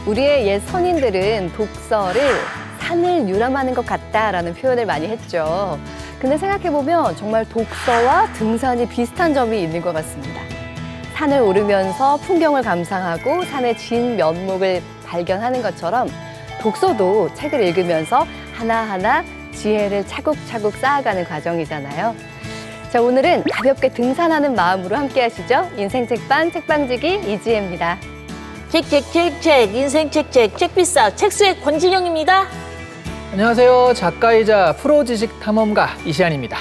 우리의 옛 선인들은 독서를 산을 유람하는 것 같다라는 표현을 많이 했죠. 근데 생각해보면 정말 독서와 등산이 비슷한 점이 있는 것 같습니다. 산을 오르면서 풍경을 감상하고 산의 진 면목을 발견하는 것처럼 독서도 책을 읽으면서 하나하나 지혜를 차곡차곡 쌓아가는 과정이잖아요. 자, 오늘은 가볍게 등산하는 마음으로 함께 하시죠. 인생 책방 책방지기 이지혜입니다. 책 인생 책 비싸 책수의 권진영입니다. 안녕하세요. 작가이자 프로 지식 탐험가 이시안입니다.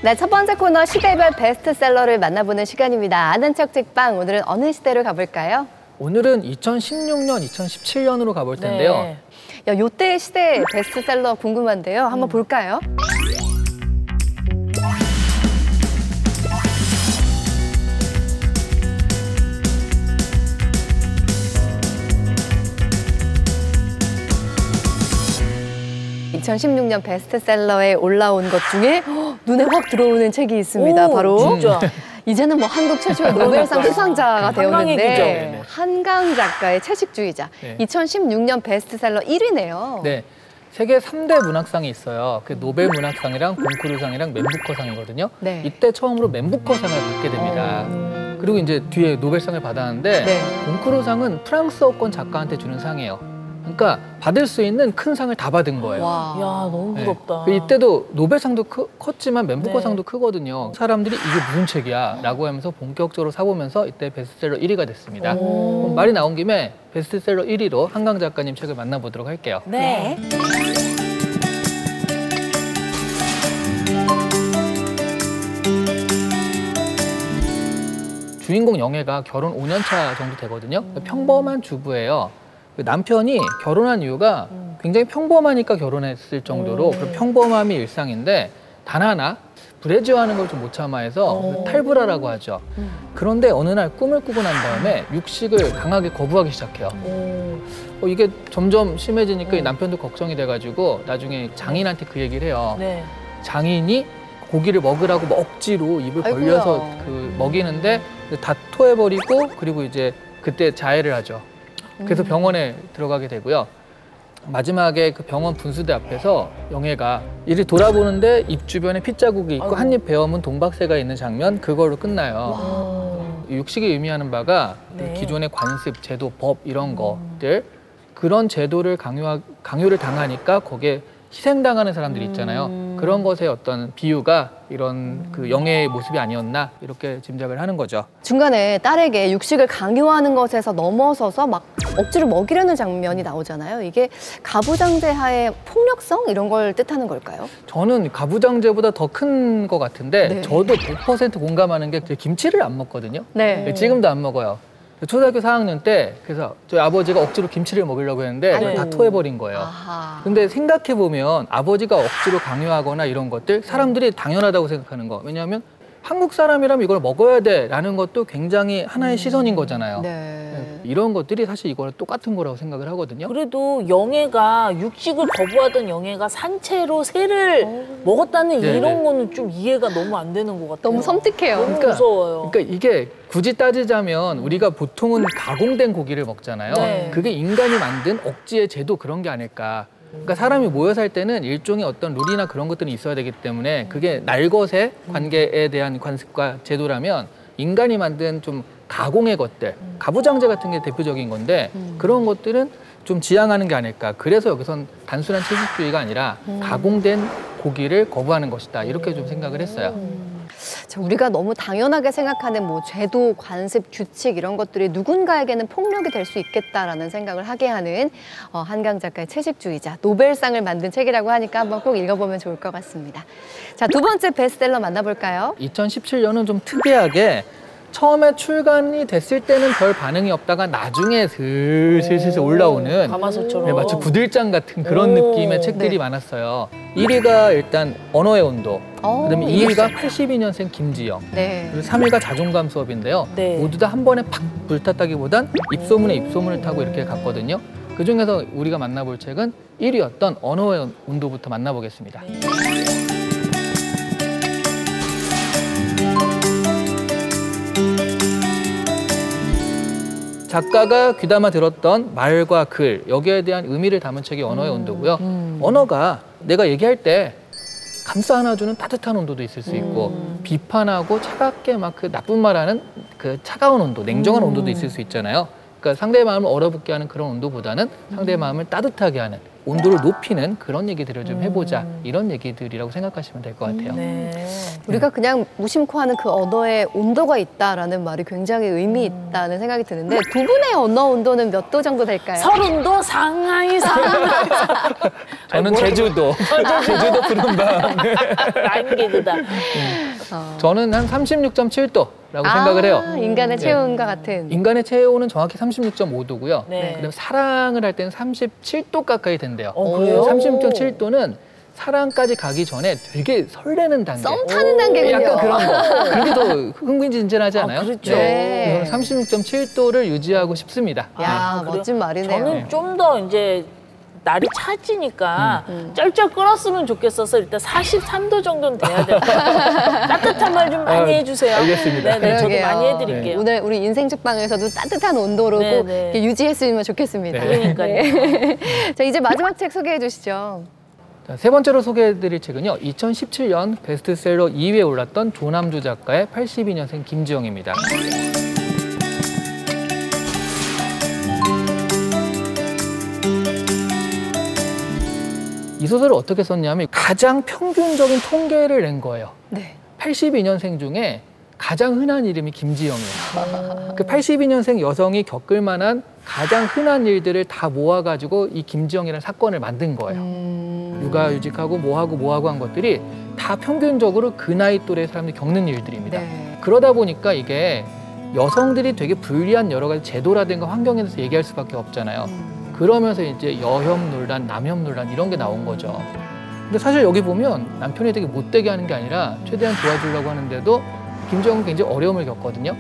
네, 첫 번째 코너 시대별 베스트셀러를 만나보는 시간입니다. 아는 척 책방, 오늘은 어느 시대로 가볼까요? 오늘은 2016년, 2017년으로 가볼 텐데요. 네. 야, 요때 시대 베스트셀러 궁금한데요. 한번 볼까요? (2016년) 베스트셀러에 올라온 것 중에 눈에 확 들어오는 책이 있습니다. 오, 바로 진짜. 이제는 뭐 한국 최초의 노벨상 수상자가 한강의 되었는데 기적. 한강 작가의 채식주의자. 네. 2016년 베스트셀러 1위네요. 네, 세계 3대 문학상이 있어요. 그 노벨 문학상이랑 콩쿠르상이랑 맨부커상이거든요. 네. 이때 처음으로 맨부커상을 받게 됩니다. 그리고 이제 뒤에 노벨상을 받았는데 네. 콩쿠르상은 프랑스어권 작가한테 주는 상이에요. 그러니까 받을 수 있는 큰 상을 다 받은 거예요. 와. 야, 너무 네. 부럽다. 이때도 노벨상도 컸지만 맨부커상도 네. 크거든요. 사람들이 이게 무슨 책이야? 라고 하면서 본격적으로 사보면서 이때 베스트셀러 1위가 됐습니다. 오. 그럼 말이 나온 김에 베스트셀러 1위로 한강 작가님 책을 만나보도록 할게요. 네. 주인공 영애가 결혼 5년 차 정도 되거든요. 평범한 주부예요. 남편이 결혼한 이유가 굉장히 평범하니까 결혼했을 정도로 그런 평범함이 일상인데 단 하나 브래지어하는 걸 좀 못 참아해서 탈불화라고 하죠. 그런데 어느 날 꿈을 꾸고 난 다음에 육식을 강하게 거부하기 시작해요. 이게 점점 심해지니까 이 남편도 걱정이 돼가지고 나중에 장인한테 그 얘기를 해요. 네. 장인이 고기를 먹으라고 뭐 억지로 입을 아이고야. 벌려서 먹이는데 다 토해버리고 그리고 이제 그때 자해를 하죠. 그래서 병원에 들어가게 되고요. 마지막에 그 병원 분수대 앞에서 영애가 이를 돌아보는데 입 주변에 핏자국이 있고 한 입 베어문 동박새가 있는 장면, 그걸로 끝나요. 육식이 의미하는 바가 네. 기존의 관습, 제도, 법 이런 것들, 그런 제도를 강요를 당하니까 거기에 희생당하는 사람들이 있잖아요. 그런 것의 어떤 비유가 이런 그 영애의 모습이 아니었나 이렇게 짐작을 하는 거죠. 중간에 딸에게 육식을 강요하는 것에서 넘어서서 막 억지로 먹이려는 장면이 나오잖아요. 이게 가부장제하의 폭력성 이런 걸 뜻하는 걸까요? 저는 가부장제보다 더 큰 것 같은데 네. 저도 100% 공감하는 게 김치를 안 먹거든요. 네. 지금도 안 먹어요. 초등학교 4학년 때 그래서 저희 아버지가 억지로 김치를 먹이려고 했는데 그걸 다 토해버린 거예요. 아하. 근데 생각해보면 아버지가 억지로 강요하거나 이런 것들 사람들이 당연하다고 생각하는 거. 왜냐하면 한국 사람이라면 이걸 먹어야 돼라는 것도 굉장히 하나의 시선인 거잖아요. 네. 이런 것들이 사실 이거랑 똑같은 거라고 생각을 하거든요. 그래도 영애가 육식을 거부하던 영애가 산채로 새를 먹었다는 네네. 이런 거는 좀 이해가 너무 안 되는 것 같아요. 너무 섬뜩해요. 너무 무서워요. 그러니까 이게 굳이 따지자면 우리가 보통은 가공된 고기를 먹잖아요. 네. 그게 인간이 만든 억지의 제도 그런 게 아닐까. 그러니까 사람이 모여 살 때는 일종의 어떤 룰이나 그런 것들이 있어야 되기 때문에 그게 날것의 관계에 대한 관습과 제도라면 인간이 만든 좀 가공의 것들, 가부장제 같은 게 대표적인 건데 그런 것들은 좀 지향하는 게 아닐까. 그래서 여기선 단순한 채식주의가 아니라 가공된 고기를 거부하는 것이다. 이렇게 좀 생각을 했어요. 자, 우리가 너무 당연하게 생각하는 뭐 제도, 관습, 규칙 이런 것들이 누군가에게는 폭력이 될 수 있겠다라는 생각을 하게 하는 한강 작가의 채식주의자, 노벨상을 만든 책이라고 하니까 한번 꼭 읽어보면 좋을 것 같습니다. 자, 두 번째 베스트셀러 만나볼까요? 2017년은 좀 특이하게 처음에 출간이 됐을 때는 별 반응이 없다가 나중에 슬슬 올라오는 가마솥처럼. 네, 마치 구들장 같은 그런 오, 느낌의 책들이 네. 많았어요. 1위가 일단 언어의 온도, 그다음에 이거 2위가 82년생 김지영, 네. 그리고 3위가 자존감 수업인데요. 네. 모두 다 한 번에 팍 불탔다기보단 입소문에 입소문을 타고 이렇게 갔거든요. 그중에서 우리가 만나볼 책은 1위였던 언어의 온도부터 만나보겠습니다. 작가가 귀담아 들었던 말과 글, 여기에 대한 의미를 담은 책이 언어의 온도고요. 언어가 내가 얘기할 때 감싸 안아주는 따뜻한 온도도 있을 수 있고 비판하고 차갑게 막 그 나쁜 말하는 그 차가운 온도, 냉정한 온도도 있을 수 있잖아요. 그러니까 상대의 마음을 얼어붙게 하는 그런 온도보다는 상대의 마음을 따뜻하게 하는, 온도를 높이는 그런 얘기들을 좀 해보자, 이런 얘기들이라고 생각하시면 될 것 같아요. 네. 우리가 그냥 무심코 하는 그 언어에 온도가 있다라는 말이 굉장히 의미 있다는 생각이 드는데 두 분의 언어 온도는 몇 도 정도 될까요? 30도 상하이 상하이. 저는 제주도, 제주도 푸른밤. 라임 개그다. 저는 한 36.7도라고 생각을 해요. 인간의 체온과 같은. 인간의 체온은 정확히 36.5도고요. 네. 그다음에 사랑을 할 때는 37도 가까이 된대요. 그래요? 36.7도는 사랑까지 가기 전에 되게 설레는 단계. 썸 타는 단계군요. 약간 그런 거. 그게 더 흥미진진하지 않아요? 그렇죠. 네. 저는 36.7도를 유지하고 싶습니다. 야, 그래요? 멋진 말이네요. 저는 좀 더 이제 날이 차지니까 쩔쩔 끓었으면 좋겠어서 일단 43도 정도는 돼야 돼요. 따뜻한 말 좀 많이 해주세요. 알겠습니다. 네네, 저도 그러게요. 많이 해드릴게요. 오늘 우리 인생 책방에서도 따뜻한 온도로 네, 꼭 네. 이렇게 유지했으면 좋겠습니다. 네. 그러니까요. 자, 이제 마지막 책 소개해 주시죠. 자, 세 번째로 소개해드릴 책은요. 2017년 베스트셀러 2위에 올랐던 조남주 작가의 82년생 김지영입니다. 이 소설을 어떻게 썼냐면 가장 평균적인 통계를 낸 거예요. 네. 82년생 중에 가장 흔한 이름이 김지영이에요. 그 82년생 여성이 겪을 만한 가장 흔한 일들을 다 모아가지고 이 김지영이라는 사건을 만든 거예요. 육아휴직하고 뭐하고 한 것들이 다 평균적으로 그 나이 또래 사람들이 겪는 일들입니다. 네. 그러다 보니까 이게 여성들이 되게 불리한 여러 가지 제도라든가 환경에 대해서 얘기할 수밖에 없잖아요. 그러면서 이제 여혐 논란, 남혐 논란 이런 게 나온 거죠. 근데 사실 여기 보면 남편이 되게 못되게 하는 게 아니라 최대한 도와주려고 하는데도 김지영은 굉장히 어려움을 겪거든요.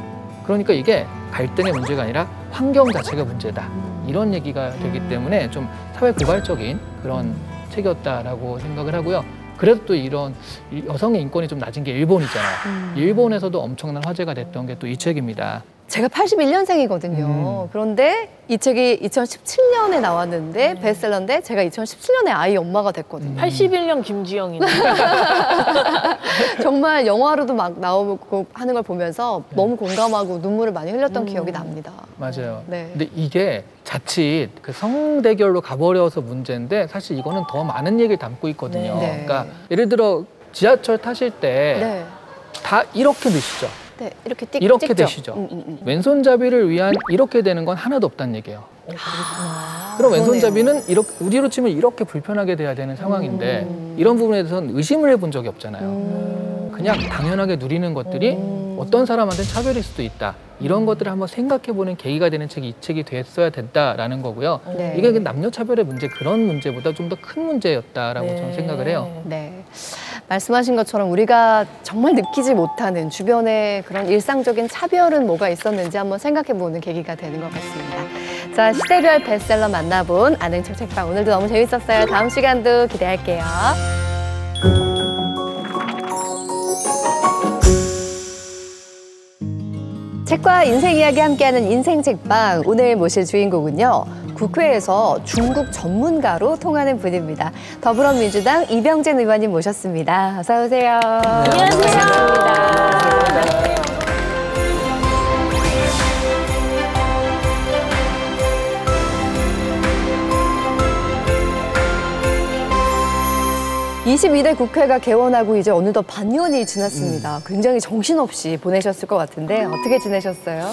그러니까 이게 갈등의 문제가 아니라 환경 자체가 문제다. 이런 얘기가 되기 때문에 좀 사회 고발적인 그런 책이었다라고 생각을 하고요. 그래도 또 이런 여성의 인권이 좀 낮은 게 일본이잖아요. 일본에서도 엄청난 화제가 됐던 게 또 이 책입니다. 제가 81년생이거든요. 그런데 이 책이 2017년에 나왔는데 베스트셀러인데 제가 2017년에 아이 엄마가 됐거든요. 81년 김지영이네. 정말 영화로도 막 나오고 하는 걸 보면서 너무 공감하고 눈물을 많이 흘렸던 기억이 납니다. 맞아요. 네. 근데 이게 자칫 그 성대결로 가버려서 문제인데 사실 이거는 더 많은 얘기를 담고 있거든요. 네. 그러니까 예를 들어 지하철 타실 때 다 네. 이렇게 드시죠. 네, 이렇게 이렇게 찍죠. 되시죠. 왼손잡이를 위한 이렇게 되는 건 하나도 없다는 얘기예요. 그럼 왼손잡이는 이렇게 우리로 치면 이렇게 불편하게 돼야 되는 상황인데 이런 부분에 대해서는 의심을 해본 적이 없잖아요. 그냥 당연하게 누리는 것들이 어떤 사람한테는 차별일 수도 있다. 이런 것들을 한번 생각해보는 계기가 되는 책이 이 책이 됐어야 된다라는 거고요. 네. 이게 남녀 차별의 문제 그런 문제보다 좀 더 큰 문제였다라고 네. 저는 생각을 해요. 네. 말씀하신 것처럼 우리가 정말 느끼지 못하는 주변의 그런 일상적인 차별은 뭐가 있었는지 한번 생각해보는 계기가 되는 것 같습니다. 자, 시대별 베스트셀러 만나본 아는책 책방 오늘도 너무 재밌었어요. 다음 시간도 기대할게요. 책과 인생 이야기 함께하는 인생 책방 오늘 모실 주인공은요. 국회에서 중국 전문가로 통하는 분입니다. 더불어민주당 이병재 의원님 모셨습니다. 어서 오세요. 안녕하세요. 22대 국회가 개원하고 이제 어느덧 반년이 지났습니다. 굉장히 정신없이 보내셨을 것 같은데 어떻게 지내셨어요?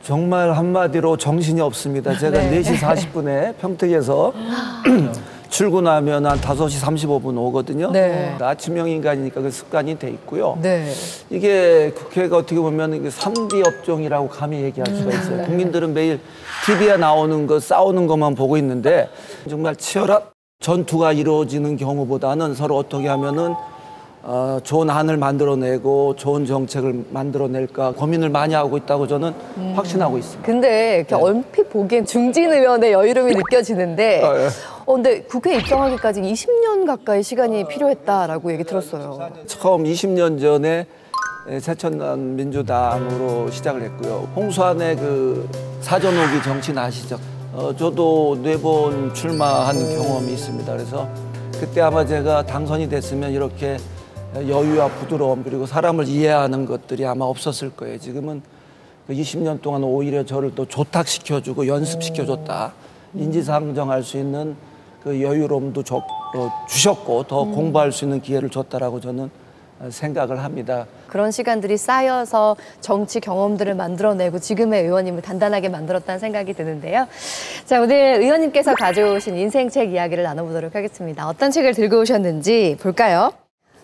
정말 한마디로 정신이 없습니다. 제가 네. 4시 40분에 평택에서 출근하면 한 5시 35분 오거든요. 네. 아침형 인간이니까 그 습관이 돼 있고요. 네. 이게 국회가 어떻게 보면 3D 업종이라고 감히 얘기할 수가 있어요. 국민들은 매일 TV에 나오는 거 싸우는 것만 보고 있는데 정말 치열한 전투가 이루어지는 경우보다는 서로 어떻게 하면은 좋은 안을 만들어내고 좋은 정책을 만들어낼까 고민을 많이 하고 있다고 저는 확신하고 있습니다. 근데 이렇게 얼핏 보기엔 중진 의원의 여유로움이 느껴지는데 근데 국회 입성하기까지 20년 가까이 시간이 필요했다라고 얘기 들었어요. 처음 20년 전에 새천년 민주당으로 시작을 했고요. 홍수안의 그 사전오기 정치인 아시죠? 저도 4번 출마한 경험이 있습니다. 그래서 그때 아마 제가 당선이 됐으면 이렇게 여유와 부드러움 그리고 사람을 이해하는 것들이 아마 없었을 거예요. 지금은 그 20년 동안 오히려 저를 또 조탁시켜주고 연습시켜줬다. 인지상정할 수 있는 그 여유로움도 주셨고 더 공부할 수 있는 기회를 줬다라고 저는 생각을 합니다. 그런 시간들이 쌓여서 정치 경험들을 만들어내고 지금의 의원님을 단단하게 만들었다는 생각이 드는데요. 자, 오늘 의원님께서 가져오신 인생책 이야기를 나눠보도록 하겠습니다. 어떤 책을 들고 오셨는지 볼까요?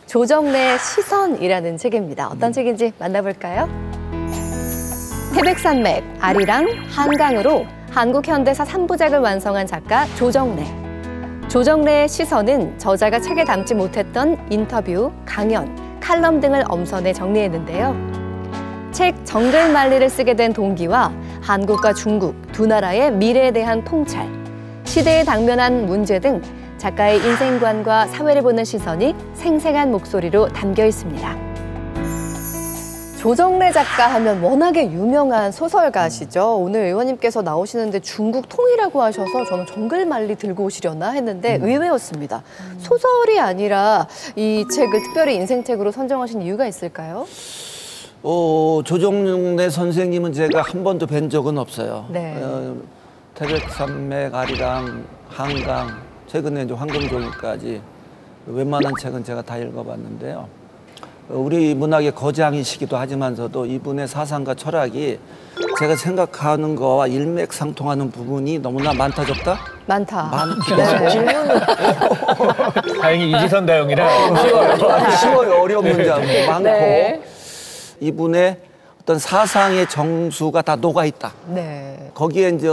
조정래 시선이라는 책입니다. 어떤 책인지 만나볼까요? 태백산맥, 아리랑, 한강으로 한국 현대사 3부작을 완성한 작가 조정래. 조정래의 시선은 저자가 책에 담지 못했던 인터뷰, 강연, 칼럼 등을 엄선해 정리했는데요. 책 정글만리를 쓰게 된 동기와 한국과 중국 두 나라의 미래에 대한 통찰, 시대에 당면한 문제 등 작가의 인생관과 사회를 보는 시선이 생생한 목소리로 담겨 있습니다. 조정래 작가 하면 워낙에 유명한 소설가시죠. 오늘 의원님께서 나오시는데 중국 통이라고 하셔서 저는 정글만리 들고 오시려나 했는데 의외였습니다. 소설이 아니라 이 책을 특별히 인생책으로 선정하신 이유가 있을까요? 조정래 선생님은 제가 한 번도 뵌 적은 없어요. 네. 태백산맥, 아리랑, 한강, 최근에 이제 황금종이까지 웬만한 책은 제가 다 읽어봤는데요. 우리 문학의 거장이시기도 하지만서도 이분의 사상과 철학이 제가 생각하는 거와 일맥상통하는 부분이 너무나 많다 적다? 많다. 네. 질문은 다행히 이지선 다용이라 쉬워요. 어려운 문장 많고. 네. 이분의 어떤 사상의 정수가 다 녹아있다. 네. 거기에 이제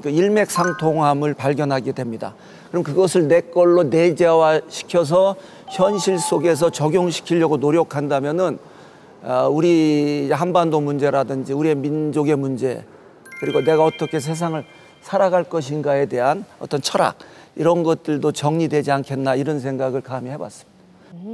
그 일맥상통함을 발견하게 됩니다. 그럼 그것을 내 걸로 내재화시켜서 현실 속에서 적용시키려고 노력한다면은 우리 한반도 문제라든지 우리의 민족의 문제 그리고 내가 어떻게 세상을 살아갈 것인가에 대한 어떤 철학 이런 것들도 정리되지 않겠나 이런 생각을 감히 해봤습니다.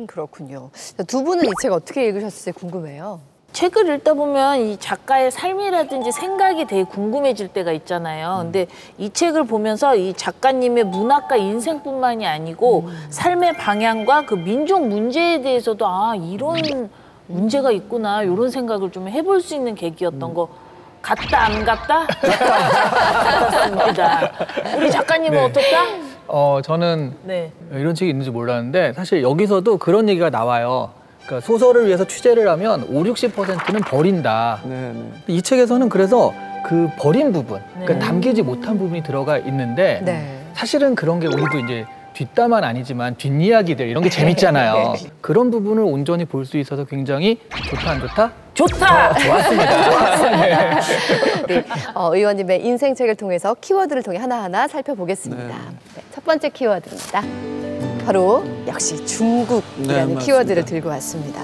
그렇군요. 두 분은 이 책 어떻게 읽으셨을지 궁금해요. 책을 읽다 보면 이 작가의 삶이라든지 생각이 되게 궁금해질 때가 있잖아요. 근데 이 책을 보면서 이 작가님의 문학과 인생뿐만이 아니고 삶의 방향과 그 민족 문제에 대해서도 아, 이런 문제가 있구나 이런 생각을 좀 해볼 수 있는 계기였던 거 같다 안 같다? 같았습니다. 우리 작가님은 어떨까? 저는 네. 이런 책이 있는지 몰랐는데 사실 여기서도 그런 얘기가 나와요. 그러니까 소설을 위해서 취재를 하면 50~60%는 버린다. 네. 이 책에서는 그래서 그 버린 부분, 그러니까 담기지 못한 부분이 들어가 있는데 네. 사실은 그런 게 우리도 이제 뒷담화는 아니지만 뒷이야기들 이런 게 재밌잖아요. 그런 부분을 온전히 볼 수 있어서 굉장히 좋다 안 좋다? 좋다! 좋았습니다. 네, 의원님의 인생책을 통해서 키워드를 통해 하나하나 살펴보겠습니다. 네, 첫 번째 키워드입니다. 바로 역시 중국이라는 네, 키워드를 들고 왔습니다.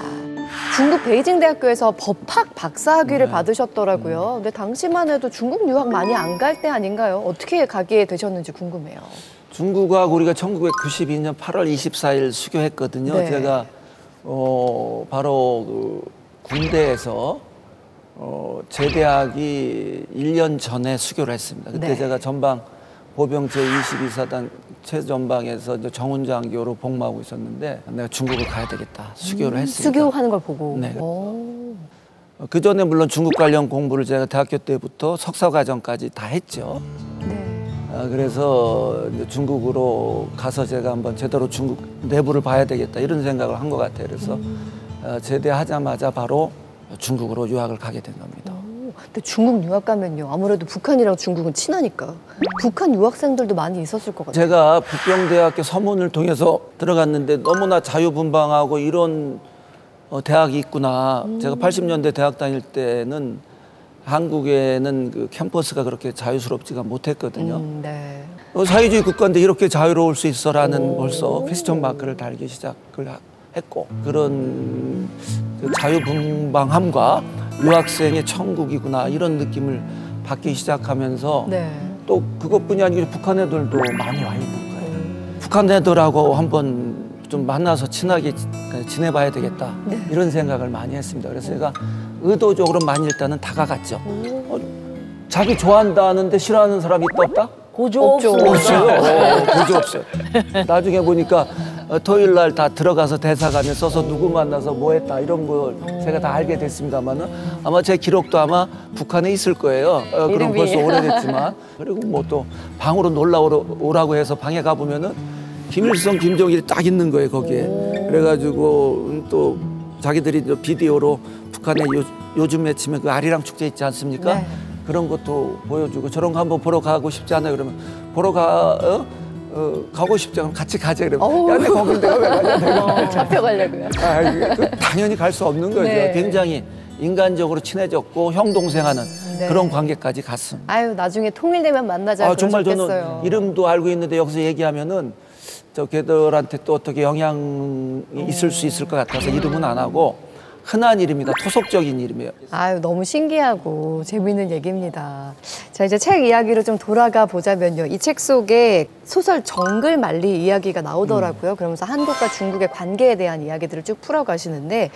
중국 베이징 대학교에서 법학 박사학위를 받으셨더라고요. 근데 당시만 해도 중국 유학 많이 안 갈 때 아닌가요? 어떻게 가게 되셨는지 궁금해요. 중국하고 우리가 1992년 8월 24일 수교했거든요. 네. 제가 바로 그 군대에서 제대하기 1년 전에 수교를 했습니다. 그때 네. 제가 전방 보병 제22사단 최전방에서 이제 정훈장교로 복무하고 있었는데 내가 중국을 가야 되겠다. 수교를 했습니다. 수교하는 걸 보고. 네. 오. 그 전에 물론 중국 관련 공부를 제가 대학교 때부터 석사과정까지 다 했죠. 네. 그래서 이제 중국으로 가서 제가 한번 제대로 중국 내부를 봐야 되겠다 이런 생각을 한 것 같아요. 그래서 제대하자마자 바로 중국으로 유학을 가게 된 겁니다. 근데 중국 유학 가면요. 아무래도 북한이랑 중국은 친하니까 북한 유학생들도 많이 있었을 것 같아요. 제가 북경대학교 서문을 통해서 들어갔는데 너무나 자유분방하고 이런 대학이 있구나. 제가 80년대 대학 다닐 때는 한국에는 그 캠퍼스가 그렇게 자유스럽지가 못했거든요. 네. 사회주의 국가인데 이렇게 자유로울 수 있어라는 벌써 퀘스천 마크를 달기 시작을 했고 그런 그 자유분방함과 유학생의 천국이구나 이런 느낌을 받기 시작하면서 네. 또 그것뿐이 아니고 북한 애들도 많이 와 있는 거예요. 북한 애들하고 한번 좀 만나서 친하게 지내봐야 되겠다. 이런 생각을 많이 했습니다. 그래서 제가 의도적으로 많이 일단은 다가갔죠. 자기 좋아한다는데 싫어하는 사람이 있다 없다? 고조 없죠. 없어요. 고조 없어요. 나중에 보니까 토요일 날 다 들어가서 대사관에 써서 누구 만나서 뭐 했다 이런 걸 제가 다 알게 됐습니다만은 아마 제 기록도 아마 북한에 있을 거예요. 그럼 이름이. 벌써 오래됐지만 그리고 뭐 또 방으로 놀러 오라고 해서 방에 가보면은 김일성, 김정일이 딱 있는 거예요 거기에. 그래가지고 또 자기들이 비디오로 북한에 요즘에 치면 그 아리랑 축제 있지 않습니까? 네. 그런 것도 보여주고 저런 거 한번 보러 가고 싶지 않아요? 그러면 보러 가고 싶지 않으면 같이 가자 그러면 야, 내 거길 내가 왜 가냐 내가 잡혀가려고요. 당연히 갈 수 없는 거죠. 네. 굉장히 인간적으로 친해졌고 형 동생하는 네. 그런 관계까지 갔습니다. 아유, 나중에 통일되면 만나자. 정말 그러셨겠어요. 저는 이름도 알고 있는데 여기서 얘기하면은 저 걔들한테 또 어떻게 영향이 있을 수 있을 것 같아서 이름은 안 하고 흔한 이름이다. 토속적인 이름이에요. 아유, 너무 신기하고 재미있는 얘기입니다. 자, 이제 책 이야기로 좀 돌아가 보자면요. 이 책 속에 소설 정글 만리 이야기가 나오더라고요. 그러면서 한국과 중국의 관계에 대한 이야기들을 쭉 풀어가시는데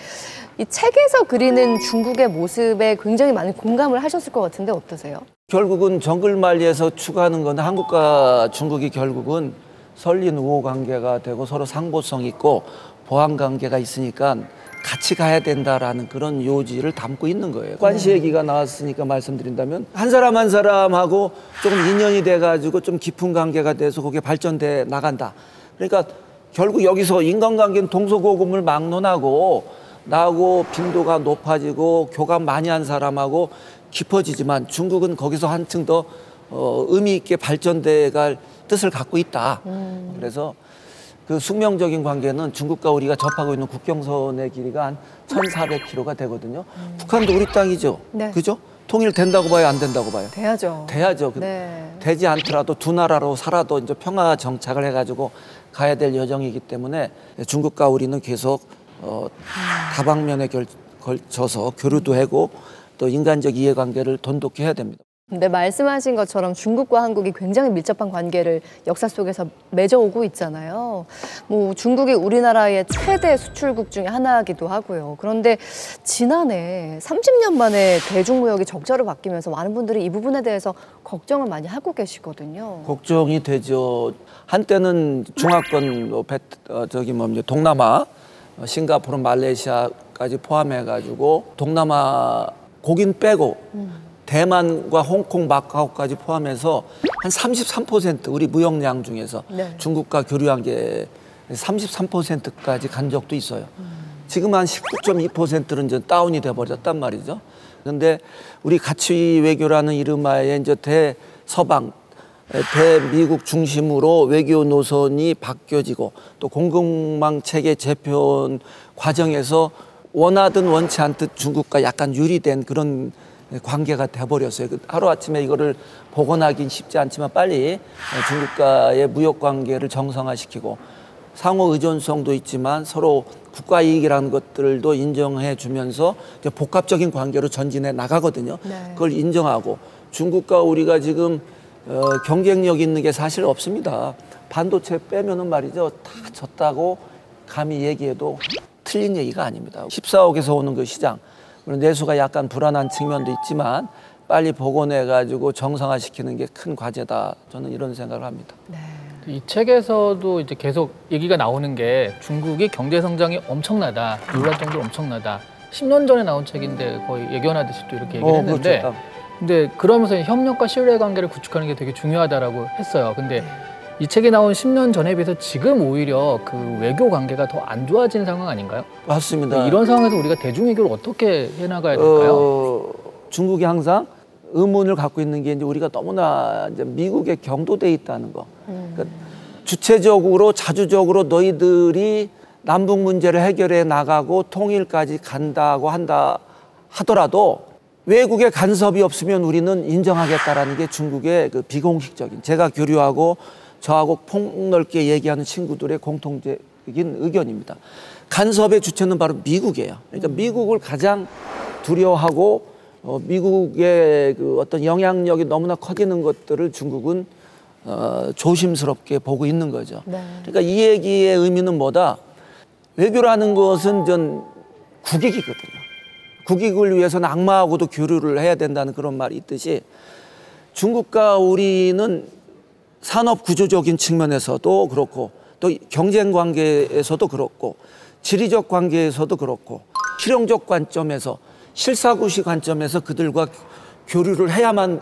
이 책에서 그리는 중국의 모습에 굉장히 많은 공감을 하셨을 것 같은데 어떠세요? 결국은 정글만리에서 추구하는 건 한국과 중국이 결국은 설린 우호 관계가 되고 서로 상보성 있고 보완 관계가 있으니까 같이 가야 된다라는 그런 요지를 담고 있는 거예요. 관시 얘기가 나왔으니까 말씀드린다면 한 사람 한 사람하고 조금 인연이 돼가지고 좀 깊은 관계가 돼서 그게 발전돼 나간다. 그러니까 결국 여기서 인간관계는 동서고금을 막론하고 나하고 빈도가 높아지고 교감 많이 한 사람하고 깊어지지만 중국은 거기서 한층 더 의미 있게 발전돼 갈 뜻을 갖고 있다. 그래서 그 숙명적인 관계는 중국과 우리가 접하고 있는 국경선의 길이가 한 1,400km가 되거든요. 북한도 우리 땅이죠. 네. 그죠? 통일된다고 봐요, 안 된다고 봐요? 돼야죠. 돼야죠. 네. 되지 않더라도 두 나라로 살아도 이제 평화 정착을 해가지고 가야 될 여정이기 때문에 중국과 우리는 계속 다방면에 걸쳐서 교류도 하고 또 인간적 이해관계를 돈독히 해야 됩니다. 근데 말씀하신 것처럼 중국과 한국이 굉장히 밀접한 관계를 역사 속에서 맺어오고 있잖아요. 뭐 중국이 우리나라의 최대 수출국 중에 하나이기도 하고요. 그런데 지난해 30년 만에 대중무역이 적자로 바뀌면서 많은 분들이 이 부분에 대해서 걱정을 많이 하고 계시거든요. 걱정이 되죠. 한때는 중화권 동남아, 싱가포르, 말레이시아까지 포함해가지고 동남아 곡인 빼고 대만과 홍콩, 마카오까지 포함해서 한 33% 우리 무역량 중에서 네. 중국과 교류한 게 33%까지 간 적도 있어요. 지금 한 19.2%는 이제 다운이 돼버렸단 말이죠. 그런데 우리 가치 외교라는 이름하에 이제 대서방, 대미국 중심으로 외교 노선이 바뀌어지고 또 공급망 체계 재편 과정에서 원하든 원치 않듯 중국과 약간 유리된 그런 관계가 돼버렸어요. 하루아침에 이거를 복원하기는 쉽지 않지만 빨리 중국과의 무역 관계를 정상화시키고 상호 의존성도 있지만 서로 국가 이익이라는 것들도 인정해 주면서 복합적인 관계로 전진해 나가거든요. 네. 그걸 인정하고 중국과 우리가 지금 경쟁력 있는 게 사실 없습니다. 반도체 빼면은 말이죠. 다 졌다고 감히 얘기해도 틀린 얘기가 아닙니다. 14억에서 오는 그 시장. 물론 내수가 약간 불안한 측면도 있지만 빨리 복원해가지고 정상화시키는 게 큰 과제다. 저는 이런 생각을 합니다. 네. 이 책에서도 이제 계속 얘기가 나오는 게 중국이 경제 성장이 엄청나다, 놀랄 정도로 엄청나다. 10년 전에 나온 책인데 거의 예견하듯이 또 이렇게 얘기를 했는데, 그렇죠. 근데 그러면서 협력과 신뢰 관계를 구축하는 게 되게 중요하다라고 했어요. 근데 이 책이 나온 10년 전에 비해서 지금 오히려 그 외교 관계가 더 안 좋아진 상황 아닌가요? 맞습니다. 이런 상황에서 우리가 대중외교를 어떻게 해나가야 될까요? 중국이 항상 의문을 갖고 있는 게 이제 우리가 너무나 이제 미국에 경도돼 있다는 거. 그러니까 주체적으로 자주적으로 너희들이 남북 문제를 해결해 나가고 통일까지 간다고 한다 하더라도 외국의 간섭이 없으면 우리는 인정하겠다라는 게 중국의 그 비공식적인 제가 교류하고 저하고 폭넓게 얘기하는 친구들의 공통적인 의견입니다. 간섭의 주체는 바로 미국이에요. 그러니까 미국을 가장 두려워하고 미국의 그 어떤 영향력이 너무나 커지는 것들을 중국은 조심스럽게 보고 있는 거죠. 네. 그러니까 이 얘기의 의미는 뭐다? 외교라는 것은 전 국익이거든요. 국익을 위해서는 악마하고도 교류를 해야 된다는 그런 말이 있듯이 중국과 우리는 산업 구조적인 측면에서도 그렇고 또 경쟁 관계에서도 그렇고 지리적 관계에서도 그렇고 실용적 관점에서 실사구시 관점에서 그들과 교류를 해야만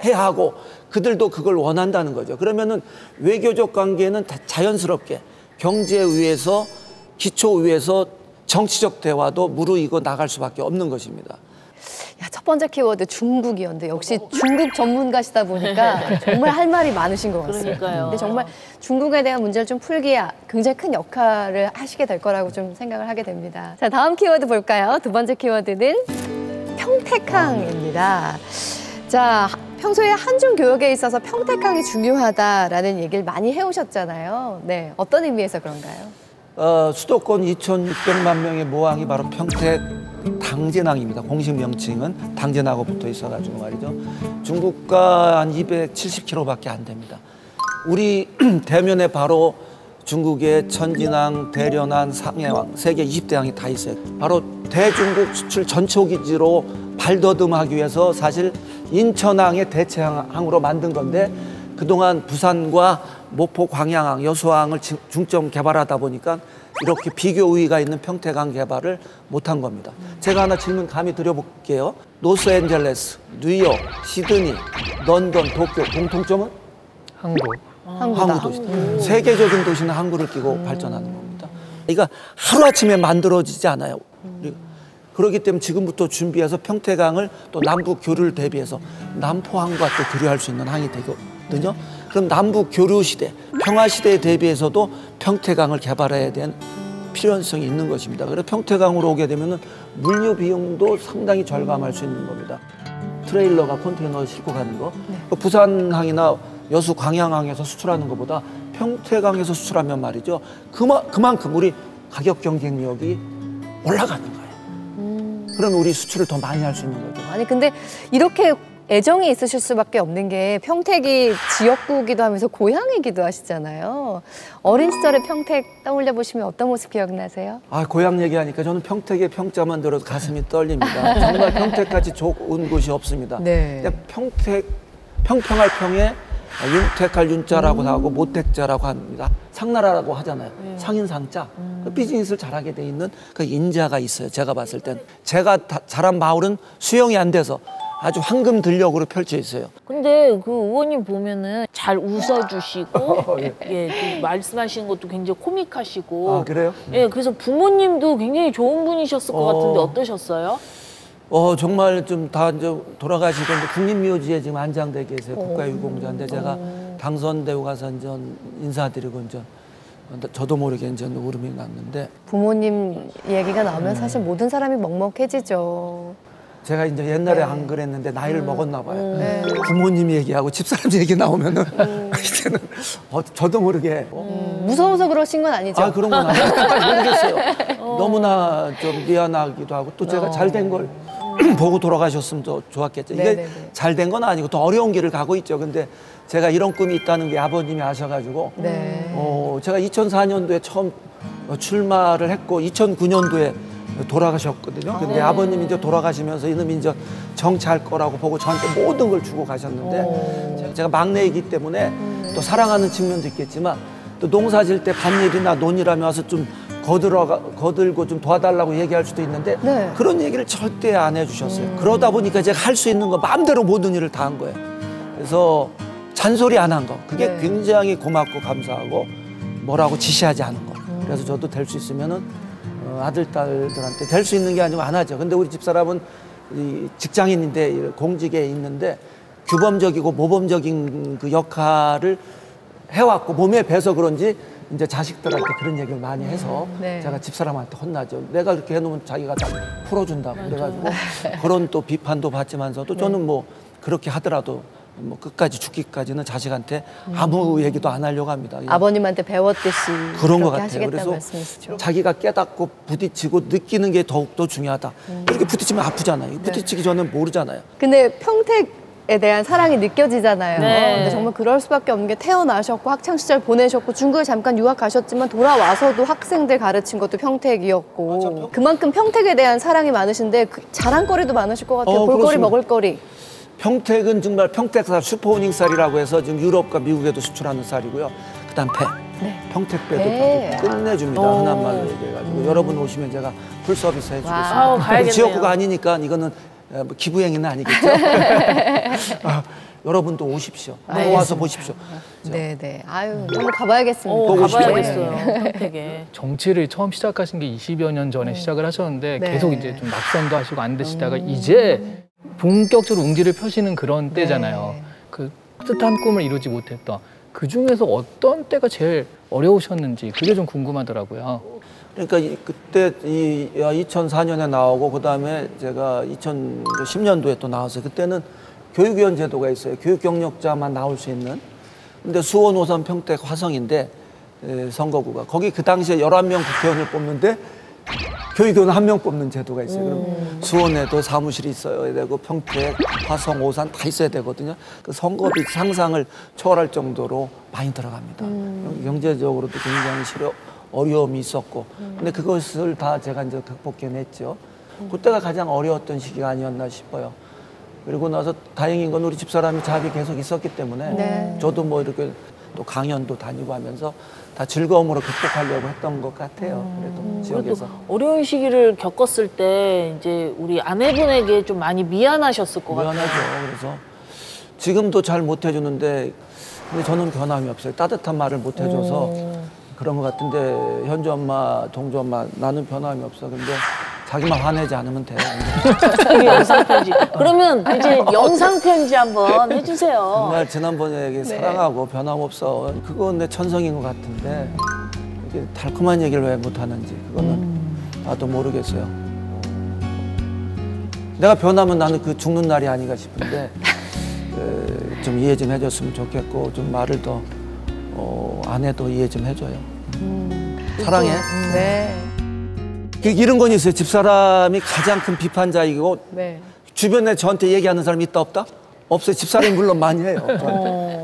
해야 하고 그들도 그걸 원한다는 거죠. 그러면은 외교적 관계는 다 자연스럽게 경제 위에서 기초 위에서 정치적 대화도 무르익어 나갈 수밖에 없는 것입니다. 야, 첫 번째 키워드 중국이었는데 역시 중국 전문가시다 보니까 정말 할 말이 많으신 것 같습니다. 그러니까요. 근데 정말 중국에 대한 문제를 좀 풀기에 굉장히 큰 역할을 하시게 될 거라고 좀 생각을 하게 됩니다. 자, 다음 키워드 볼까요? 두 번째 키워드는 평택항입니다. 자, 평소에 한중 교역에 있어서 평택항이 중요하다라는 얘기를 많이 해오셨잖아요. 네, 어떤 의미에서 그런가요? 수도권 2,600만 명의 모항이 바로 평택 당진항입니다. 공식 명칭은 당진하고 붙어 있어가지고 말이죠. 중국과 한 270km밖에 안 됩니다. 우리 대면에 바로 중국의 천진항, 대련항, 상해항, 세계 20대 항이 다 있어요. 바로 대중국 수출 전초기지로 발돋움하기 위해서 사실 인천항의 대체항으로 만든 건데 그동안 부산과 목포 광양항, 여수항을 중점 개발하다 보니까 이렇게 비교 우위가 있는 평택항 개발을 못한 겁니다. 제가 하나 질문 감히 드려볼게요. 로스앤젤레스, 뉴욕, 시드니, 런던, 도쿄 공통점은? 항구. 항구다. 도시. 세계적인 도시는 항구를 끼고 발전하는 겁니다. 그러니까 하루아침에 만들어지지 않아요. 그렇기 때문에 지금부터 준비해서 평택항을 또 남북 교류를 대비해서 남포항과 또 교류할 수 있는 항이 되거든요. 그럼 남북 교류 시대, 평화 시대에 대비해서도 평택항을 개발해야 되는 필요성이 있는 것입니다. 그래서 평택항으로 오게 되면은 물류 비용도 상당히 절감할 수 있는 겁니다. 트레일러가 컨테이너 싣고 가는 거. 부산항이나 여수 광양항에서 수출하는 것보다 평택항에서 수출하면 말이죠. 그만큼 우리 가격 경쟁력이 올라가는 거예요. 그러면 우리 수출을 더 많이 할 수 있는 거죠. 아니 근데 이렇게 애정이 있으실 수밖에 없는 게 평택이 지역구이기도 하면서 고향이기도 하시잖아요. 어린 시절에 평택 떠올려 보시면 어떤 모습 기억나세요? 아, 고향 얘기하니까 저는 평택의 평자만 들어도 가슴이 떨립니다. 정말 평택같이 좋은 곳이 없습니다. 네. 평택, 평평할 평에 윤택할 윤자라고 하고 모택자라고 합니다. 상나라라고 하잖아요. 상인상자. 그 비즈니스를 잘하게 돼 있는 그 인자가 있어요. 제가 봤을 땐. 제가 자란 마을은 수용이 안 돼서 아주 황금 들녘으로 펼쳐 있어요. 근데 그 의원님 보면은 잘 웃어주시고 예, 그 말씀하시는 것도 굉장히 코믹하시고 아, 그래요? 예, 그래서 부모님도 굉장히 좋은 분이셨을 것 같은데 어떠셨어요? 정말 좀 다 이제 돌아가시던데 국립묘지에 지금 안장돼 계세요. 국가유공자인데 제가 당선되고 가서 이제 인사드리고 이제 저도 모르게 이제 울음이 났는데 부모님 얘기가 나오면 사실 모든 사람이 먹먹해지죠. 제가 이제 옛날에 안 그랬는데 나이를 먹었나 봐요. 부모님 얘기하고 집사람 얘기 나오면은 이제는 저도 모르게 무서워서 그러신 건 아니죠? 아 그런 건 아니에요. 모르겠어요. 너무나 좀 미안하기도 하고 또 제가 잘 된 걸 보고 돌아가셨으면 더 좋았겠죠. 이게 네네네. 잘 된 건 아니고 또 어려운 길을 가고 있죠. 근데 제가 이런 꿈이 있다는 게 아버님이 아셔가지고 네. 제가 2004년도에 처음 출마를 했고 2009년도에 돌아가셨거든요. 근데 아버님이 이제 돌아가시면서 이놈이 이제 정치할 거라고 보고 저한테 모든 걸 주고 가셨는데 제가 막내이기 때문에 또 사랑하는 측면도 있겠지만 또 농사 질 때 밭일이나 논일하며 와서 좀 거들고 좀 도와달라고 얘기할 수도 있는데 네. 그런 얘기를 절대 안 해주셨어요. 그러다 보니까 제가 할 수 있는 거 마음대로 모든 일을 다 한 거예요. 그래서 잔소리 안 한 거. 그게 네. 굉장히 고맙고 감사하고 뭐라고 지시하지 않은 거. 그래서 저도 될 수 있으면은 아들, 딸들한테 될 수 있는 게 아니고 안 하죠. 근데 우리 집사람은 이 직장인인데 공직에 있는데 규범적이고 모범적인 그 역할을 해왔고 몸에 배서 그런지 이제 자식들한테 그런 얘기를 많이 해서 네. 제가 집사람한테 혼나죠. 내가 그렇게 해놓으면 자기가 다 풀어준다고 그래가지고 그런 또 비판도 받지만서도 저는 뭐 그렇게 하더라도 뭐 끝까지 죽기까지는 자식한테 아무 얘기도 안 하려고 합니다. 아버님한테 배웠듯이 그런 것 그렇게 같아요. 하시겠다는 그래서 말씀이시죠? 자기가 깨닫고 부딪히고 느끼는 게 더욱더 중요하다. 이렇게 부딪히면 아프잖아요. 부딪히기 전에 모르잖아요. 근데 평택 대한 사랑이 느껴지잖아요. 네. 근데 정말 그럴 수밖에 없는 게 태어나셨고 학창시절 보내셨고 중국에 잠깐 유학 가셨지만 돌아와서도 학생들 가르친 것도 평택이었고 그만큼 평택에 대한 사랑이 많으신데 자랑거리도 많으실 것 같아요. 볼거리, 그렇습니다. 먹을거리. 평택은 정말 평택살 슈퍼우닝 쌀이라고 해서 지금 유럽과 미국에도 수출하는 쌀이고요. 그다음 배. 평택배도 배. 아주 끝내줍니다. 흔한 말로 얘기해가지고 여러분 오시면 제가 풀 서비스 해주겠습니다. 와우, 가야겠네요. 지역구가 아니니까 이거는 뭐 기부행위는 아니겠죠. 여러분도 오십시오. 와서 보십시오. 네네. 아유, 한번 가봐야겠습니다. 보고 가봐야겠어요. 평택에. 정치를 처음 시작하신 게 20여 년 전에 시작을 하셨는데 네. 계속 이제 좀 낙선도 하시고 안 되시다가 이제 본격적으로 웅지를 펴시는 그런 때잖아요. 그 뜻한 꿈을 이루지 못했던 그 중에서 어떤 때가 제일 어려우셨는지 그게 좀 궁금하더라고요. 그러니까 그때 2004년에 나오고 그다음에 제가 2010년도에 또 나왔어요. 그때는 교육위원 제도가 있어요. 교육 경력자만 나올 수 있는. 근데 수원, 오산, 평택, 화성인데 선거구가 거기 그 당시에 11명 국회의원을 뽑는데 교육위원 1명 뽑는 제도가 있어요. 그럼 수원에도 사무실이 있어야 되고 평택, 화성, 오산 다 있어야 되거든요. 그 선거비 상상을 초월할 정도로 많이 들어갑니다. 경제적으로도 굉장히 어려움이 있었고, 근데 그것을 다 제가 이제 극복해냈죠. 그때가 가장 어려웠던 시기가 아니었나 싶어요. 그리고 나서 다행인 건 우리 집사람이 자비 계속 있었기 때문에 저도 뭐 이렇게 또 강연도 다니고 하면서 다 즐거움으로 극복하려고 했던 것 같아요. 그래도 지역에서. 어려운 시기를 겪었을 때 이제 우리 아내분에게 좀 많이 미안하셨을 것 같아요. 미안하죠. 그래서 지금도 잘 못해주는데 근데 저는 변함이 없어요. 따뜻한 말을 못해줘서 그런 것 같은데 현주 엄마, 동주 엄마 나는 변함이 없어. 근데 자기만 화내지 않으면 돼요. 저기 영상편지. 그러면 이제 영상편지 한번 해주세요. 정말 지난번에 사랑하고 변함없어. 그건 내 천성인 것 같은데 이렇게 달콤한 얘기를 왜 못하는지 그거는 나도 모르겠어요. 내가 변하면 나는 그 죽는 날이 아닌가 싶은데 좀 이해 좀 해줬으면 좋겠고 좀 말을 더 아내도 이해 좀 해줘요. 사랑해. 네. 이런 건 있어요. 집사람이 가장 큰 비판자이고 네. 주변에 저한테 얘기하는 사람이 있다 없다? 없어요. 집사람이 물론 많이 해요.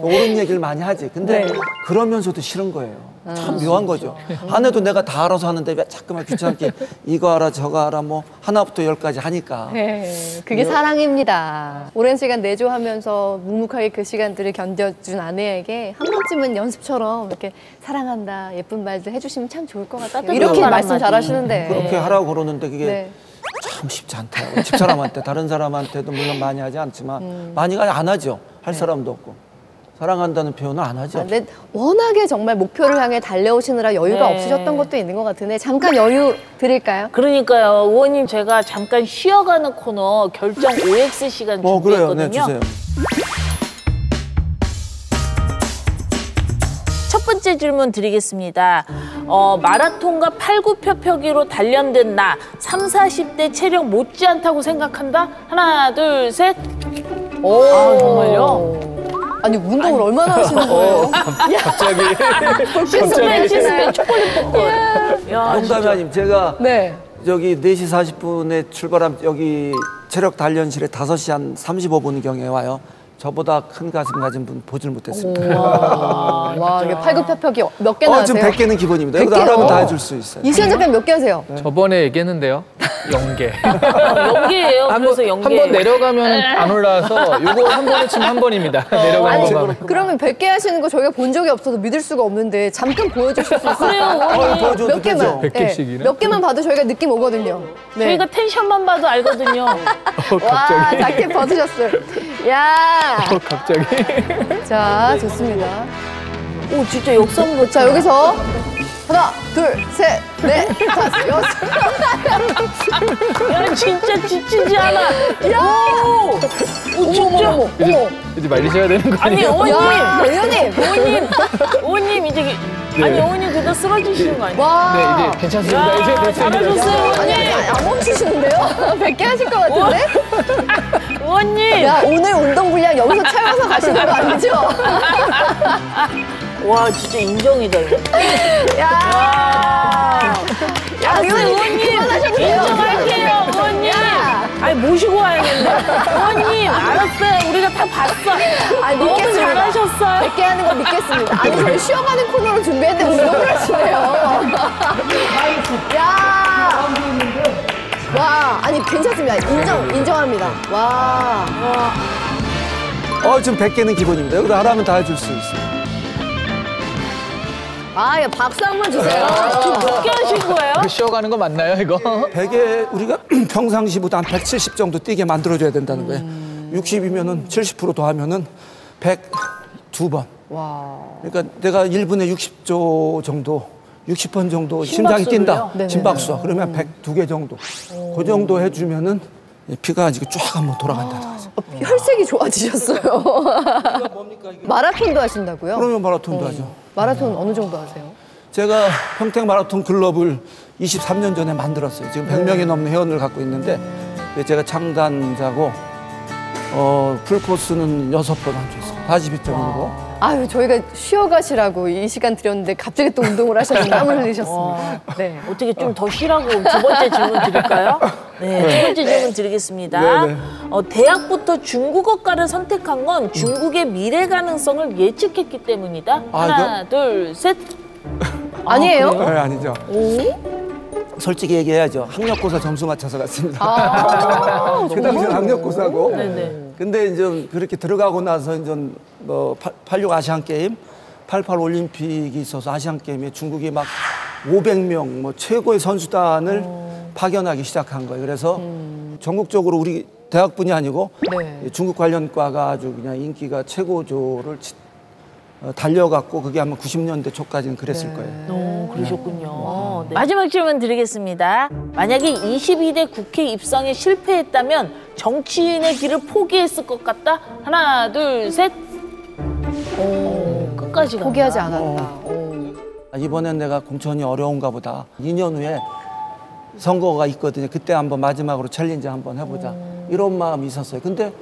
옳은 얘기를 많이 하지. 근데 그러면서도 싫은 거예요. 참 묘한 거죠. 아내도 내가 다 알아서 하는데 왜 자꾸만 귀찮게 이거 알아 저거 알아 뭐 하나부터 10까지 하니까. 네, 그게 사랑입니다. 오랜 시간 내조하면서 묵묵하게 그 시간들을 견뎌준 아내에게 한 번쯤은 연습처럼 이렇게 사랑한다, 예쁜 말들 해주시면 참 좋을 것 같아요. 이렇게 말 말씀 한마디. 잘하시는데. 그렇게 하라고 그러는데 그게 네. 참 쉽지 않다요. 집사람한테 다른 사람한테도 물론 많이 하지 않지만 많이가 안 하죠. 할 사람도 없고. 사랑한다는 표현을 안 하죠. 근데 워낙에 정말 목표를 향해 달려오시느라 여유가 네. 없으셨던 것도 있는 것 같은데 잠깐 여유 드릴까요? 그러니까요. 의원님 제가 잠깐 쉬어가는 코너 결정 OX 시간 그래요. 준비했거든요. 네, 주세요. 첫 번째 질문 드리겠습니다. 마라톤과 팔굽혀펴기로 단련된 나 30, 40대 체력 못지않다고 생각한다? 하나, 둘, 셋. 오, 정말요? 아니 운동을 얼마나 하시는 거예요? 갑자기 시스템 초콜릿 popcorn. 야, 농담이 아님 제가 네. 저기 4시 40분에 출발하면 여기 체력 단련실에 5시 한 35분경에 와요. 저보다 큰 가슴 가진 분 보질 못했습니다. 와, 이게 팔굽혀펴기 몇 개나 하세요? 지금 100개는 기본입니다. 100 여기다 개요? 하라면 다 해줄 수 있어요. 이시연 작가님 몇 개 하세요? 저번에 얘기했는데요. 0개. 연계예요. 그래서 연계. 한 번 내려가면 안 올라와서 요거 한 번에 치면 한 번입니다. 내려가는 아니, 거만. 그러면 100개 하시는 거 저희가 본 적이 없어서 믿을 수가 없는데 잠깐 보여주실 수 있어요? 그래요. 보여줘도 몇 개만. 되죠. 100 개씩이나? 몇 개만 봐도 저희가 느낌 오거든요. 네. 저희가 텐션만 봐도 알거든요. 와, 갑자기. 자켓 벗으셨어요. 야, 갑자기. 자, 좋습니다. 오, 진짜 역삼 자, 여기서 하나, 둘, 셋, 넷, 다섯, 여섯. 야, 진짜 지치지 않아. 야, 오, 진짜. 어머. 이제 말리셔야 되는 거 아니, 아니에요? 어머님. 야, 의원님. 어머님, 이제. 아니, 어머님 그러다 쓰러지시는 거 아니에요? 와. 네, 이제 괜찮습니다. 야, 이제 됐습니다. 잘하셨어요. 아니, 안 멈추시는데요? 100개 하실 것 같은데? 의원님. 야, 오늘 운동 분량 여기서 채워서 가시는 거 아니죠? 와, 진짜 인정이다, 이거. 야, 야, 의원님. 그만하셔도 돼요. 인정할게요, 의원님. 아니, 아니, 모시고 와야겠네. 의원님, 알았어요. 우리가 다 봤어. 아니, 너무 믿겠습니다. 잘하셨어요. 100개 하는 거 믿겠습니다. 아니, 저희 쉬어가는 코너로 준비했는데 운동을 하시네요. 야! 와, 아니, 괜찮습니다. 인정합니다. 와. 지금 100개는 기본입니다. 여기다 하라면 다 해줄 수 있어요. 아, 야, 박수 한 번 주세요. 좀 늦게 하신 거예요? 이거 쉬어가는 거 맞나요, 이거? 100에 우리가 평상시보다 한 170 정도 뛰게 만들어줘야 된다는 거예요. 60이면은 70% 더 하면은 102번. 와. 그러니까 내가 1분에 60조 정도, 60번 정도 심장이 뛴다. 네네. 심박수가. 그러면 102개 정도. 그 정도 해주면은 피가 지금 쫙 한번 돌아간다는 거죠. 혈색이 좋아지셨어요. 마라톤도 하신다고요? 그러면 마라톤도 하죠. 마라톤 어느 정도 하세요? 제가 평택 마라톤 클럽을 23년 전에 만들었어요. 지금 100명이 넘는 회원을 갖고 있는데 제가 창단자고 풀코스는 6번 한 주 했어요. 42.1고. 아유, 저희가 쉬어가시라고 이 시간 드렸는데 갑자기 또 운동을 하셨는데 땀을 흘리셨습니다. 네. 어떻게 좀 더 쉬라고 두 번째 질문 드릴까요? 네, 두 번째 질문 드리겠습니다. 네네. 대학부터 중국어과를 선택한 건 중국의 미래 가능성을 예측했기 때문이다. 하나, 둘, 셋. 아니에요? 네, 아니죠. 솔직히 얘기해야죠. 학력고사 점수 맞춰서 갔습니다. 그 당시엔 학력고사고. 네네. 근데 이제 그렇게 들어가고 나서 이제 뭐 86 아시안 게임, 88 올림픽이 있어서 아시안 게임에 중국이 막 500명 뭐 최고의 선수단을 파견하기 시작한 거예요. 그래서 전국적으로 우리 대학뿐이 아니고 네. 중국 관련 과가 아주 그냥 인기가 최고조를 달려갔고 그게 아마 90년대 초까지는 그랬을 거예요. 그러셨군요. 네. 마지막 질문 드리겠습니다. 만약에 22대 국회 입성에 실패했다면 정치인의 길을 포기했을 것 같다? 하나, 둘, 셋. 끝까지 간다. 포기하지 않았다. 이번엔 내가 공천이 어려운가 보다. 2년 후에 선거가 있거든요. 그때 한번 마지막으로 챌린지 한번 해보자. 이런 마음이 있었어요. 근데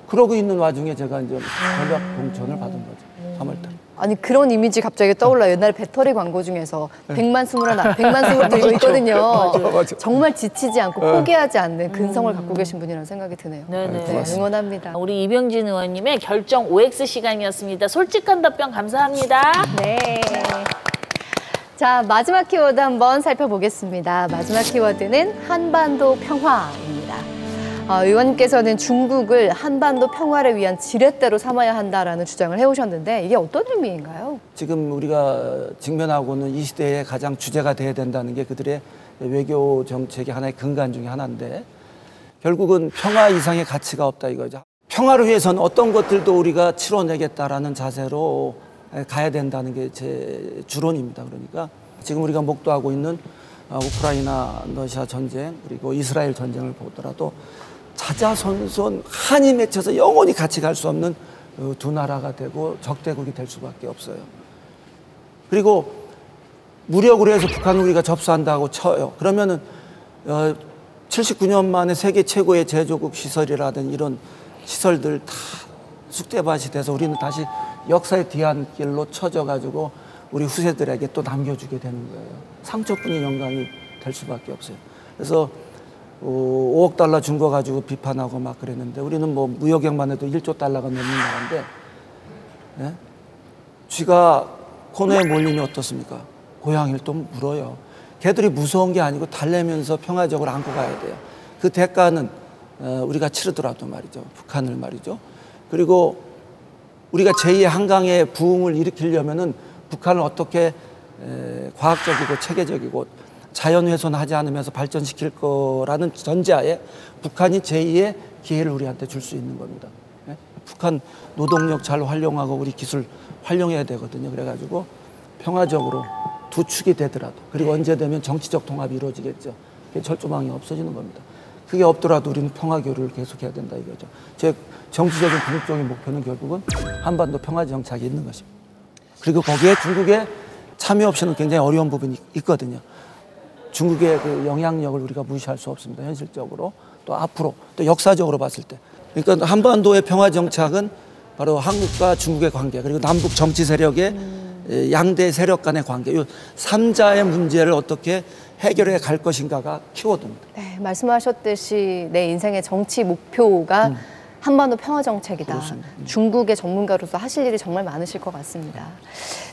그러고 있는 와중에 제가 이제 전략 공천을 받은 거죠. 3월달. 아니, 그런 이미지 갑자기 떠올라요. 옛날 배터리 광고 중에서 100만 21 들고 있거든요. 맞아. 정말 지치지 않고 포기하지 않는 근성을 갖고 계신 분이라는 생각이 드네요. 네네. 네, 응원합니다. 우리 이병진 의원님의 결정 OX 시간이었습니다. 솔직한 답변 감사합니다. 네. 자, 마지막 키워드 한번 살펴보겠습니다. 마지막 키워드는 한반도 평화입니다. 의원님께서는 중국을 한반도 평화를 위한 지렛대로 삼아야 한다라는 주장을 해오셨는데 이게 어떤 의미인가요? 지금 우리가 직면하고는 이 시대의 가장 주제가 돼야 된다는 게 그들의 외교 정책의 하나의 근간 중에 하나인데 결국은 평화 이상의 가치가 없다 이거죠. 평화를 위해서는 어떤 것들도 우리가 치러내겠다라는 자세로 가야 된다는 게 제 주론입니다. 그러니까 지금 우리가 목도하고 있는 우크라이나 러시아 전쟁 그리고 이스라엘 전쟁을 보더라도 자자손손 한이 맺혀서 영원히 같이 갈 수 없는 두 나라가 되고 적대국이 될 수밖에 없어요. 그리고 무력으로 해서 북한을 우리가 접수한다고 쳐요. 그러면은 79년 만에 세계 최고의 제조국 시설이라든 이런 시설들 다 쑥대밭이 돼서 우리는 다시 역사의 뒤안길로 쳐져가지고 우리 후세들에게 또 남겨주게 되는 거예요. 상처뿐인 영광이 될 수밖에 없어요. 그래서 5억 달러 준 거 가지고 비판하고 막 그랬는데 우리는 뭐 무역액만 해도 1조 달러가 넘는 나라인데 예? 쥐가 코너에 몰리면 어떻습니까? 고양이를 또 물어요. 걔들이 무서운 게 아니고 달래면서 평화적으로 안고 가야 돼요. 그 대가는 우리가 치르더라도 말이죠. 북한을 말이죠. 그리고 우리가 제2의 한강의 부흥을 일으키려면은 북한을 어떻게 과학적이고 체계적이고 자연훼손하지 않으면서 발전시킬 거라는 전제하에 북한이 제2의 기회를 우리한테 줄 수 있는 겁니다. 예? 북한 노동력 잘 활용하고 우리 기술 활용해야 되거든요. 그래가지고 평화적으로 두 축이 되더라도 그리고 언제 되면 정치적 통합이 이루어지겠죠. 그게 절조망이 없어지는 겁니다. 그게 없더라도 우리는 평화 교류를 계속해야 된다 이거죠. 제 정치적인 궁극적인 목표는 결국은 한반도 평화 정착이 있는 것입니다. 그리고 거기에 중국의 참여 없이는 굉장히 어려운 부분이 있거든요. 중국의 그 영향력을 우리가 무시할 수 없습니다. 현실적으로 또 앞으로 또 역사적으로 봤을 때. 그러니까 한반도의 평화 정착은 바로 한국과 중국의 관계 그리고 남북 정치 세력의 양대 세력 간의 관계 이 3자의 문제를 어떻게 해결해 갈 것인가가 키워드입니다. 네, 말씀하셨듯이 내 인생의 정치 목표가 한반도 평화 정책이다. 그렇습니다. 중국의 전문가로서 하실 일이 정말 많으실 것 같습니다.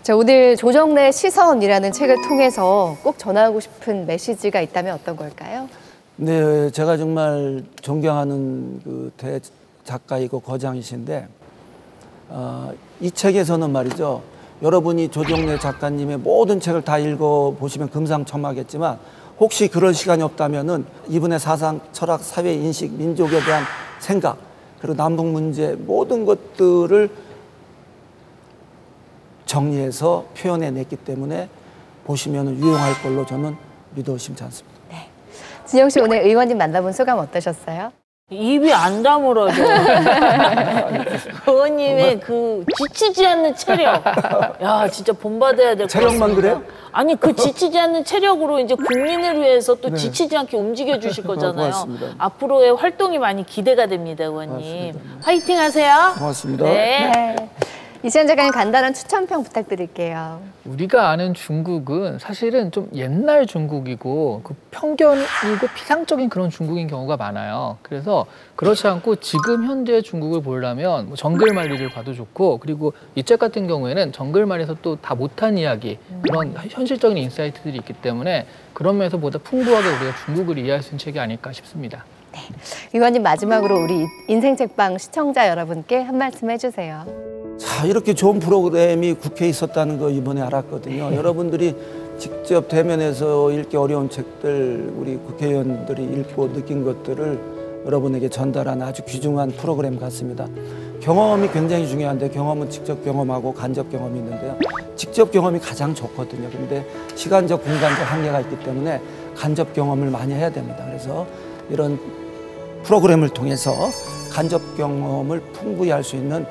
자, 오늘 조정래 시선이라는 책을 통해서 꼭 전하고 싶은 메시지가 있다면 어떤 걸까요? 네, 제가 정말 존경하는 그 대작가이고 거장이신데 이 책에서는 말이죠. 여러분이 조정래 작가님의 모든 책을 다 읽어보시면 금상첨화겠지만 혹시 그럴 시간이 없다면은 이분의 사상, 철학, 사회 인식, 민족에 대한 생각 그리고 남북 문제 모든 것들을 정리해서 표현해냈기 때문에 보시면 유용할 걸로 저는 믿어 의심치 않습니다. 진영 씨 오늘 의원님 만나본 소감 어떠셨어요? 입이 안 다물어져. 의원님의 그 지치지 않는 체력. 야, 진짜 본받아야 될 것 같습니다. 체력만 그래요? 아니, 그 지치지 않는 체력으로 이제 국민을 위해서 또 지치지 않게 움직여 주실 거잖아요. 고맙습니다. 앞으로의 활동이 많이 기대가 됩니다, 의원님. 고맙습니다. 화이팅 하세요. 고맙습니다. 네. 이시연 작가님 간단한 추천평 부탁드릴게요. 우리가 아는 중국은 사실은 좀 옛날 중국이고 그 편견이고 피상적인 그런 중국인 경우가 많아요. 그래서 그렇지 않고 지금 현재 중국을 보려면 뭐 정글말리를 봐도 좋고 그리고 이 책 같은 경우에는 정글말에서 또 다 못한 이야기 그런 현실적인 인사이트들이 있기 때문에 그런 면에서 보다 풍부하게 우리가 중국을 이해할 수 있는 책이 아닐까 싶습니다. 의원님 마지막으로 우리 인생책방 시청자 여러분께 한 말씀 해주세요. 자, 이렇게 좋은 프로그램이 국회에 있었다는 거 이번에 알았거든요. 여러분들이 직접 대면해서 읽기 어려운 책들 우리 국회의원들이 읽고 느낀 것들을 여러분에게 전달하는 아주 귀중한 프로그램 같습니다. 경험이 굉장히 중요한데 경험은 직접 경험하고 간접 경험이 있는데요. 직접 경험이 가장 좋거든요. 그런데 시간적, 공간적 한계가 있기 때문에 간접 경험을 많이 해야 됩니다. 그래서 이런 프로그램을 통해서 간접 경험을 풍부히 할 수 있는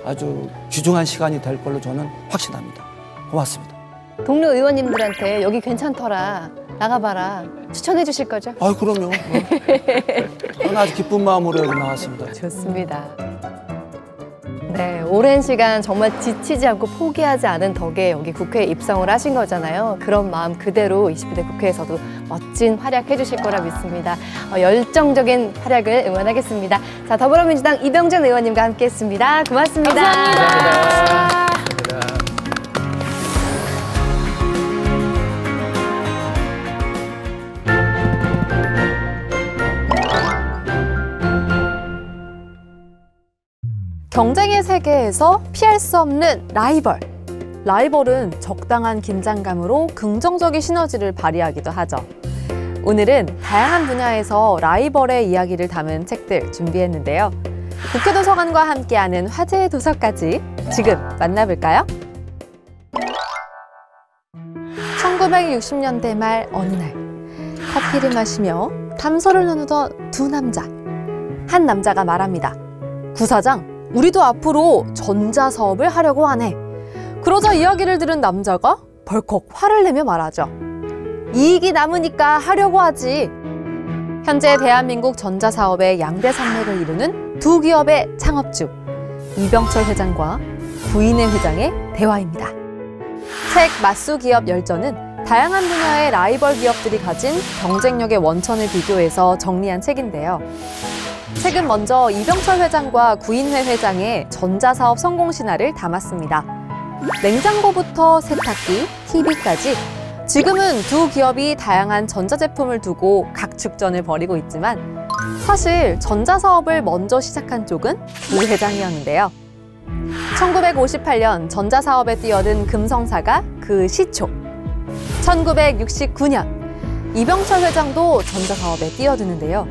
아주 귀중한 시간이 될 걸로 저는 확신합니다. 고맙습니다. 동료 의원님들한테 여기 괜찮더라, 나가봐라 추천해 주실 거죠? 아, 그럼요. 저는 아주 기쁜 마음으로 여기 나왔습니다. 좋습니다. 네, 오랜 시간 정말 지치지 않고 포기하지 않은 덕에 여기 국회에 입성을 하신 거잖아요. 그런 마음 그대로 20대 국회에서도 멋진 활약 해주실 거라 믿습니다. 열정적인 활약을 응원하겠습니다. 자, 더불어민주당 이병준 의원님과 함께했습니다. 고맙습니다. 감사합니다. 경쟁의 세계에서 피할 수 없는 라이벌. 라이벌은 적당한 긴장감으로 긍정적인 시너지를 발휘하기도 하죠. 오늘은 다양한 분야에서 라이벌의 이야기를 담은 책들 준비했는데요. 국회도서관과 함께하는 화제의 도서까지 지금 만나볼까요? 1960년대 말 어느 날 커피를 마시며 담소를 나누던 두 남자. 한 남자가 말합니다. 구사장, 우리도 앞으로 전자사업을 하려고 하네. 그러자 이야기를 들은 남자가 벌컥 화를 내며 말하죠. 이익이 남으니까 하려고 하지. 현재 대한민국 전자사업의 양대 산맥을 이루는 두 기업의 창업주 이병철 회장과 구인혜 회장의 대화입니다. 책 맞수 기업 열전은 다양한 분야의 라이벌 기업들이 가진 경쟁력의 원천을 비교해서 정리한 책인데요. 책은 먼저 이병철 회장과 구인회 회장의 전자사업 성공 신화를 담았습니다. 냉장고부터 세탁기, TV까지 지금은 두 기업이 다양한 전자제품을 두고 각축전을 벌이고 있지만 사실 전자사업을 먼저 시작한 쪽은 구 회장이었는데요. 1958년 전자사업에 뛰어든 금성사가 그 시초. 1969년 이병철 회장도 전자사업에 뛰어드는데요.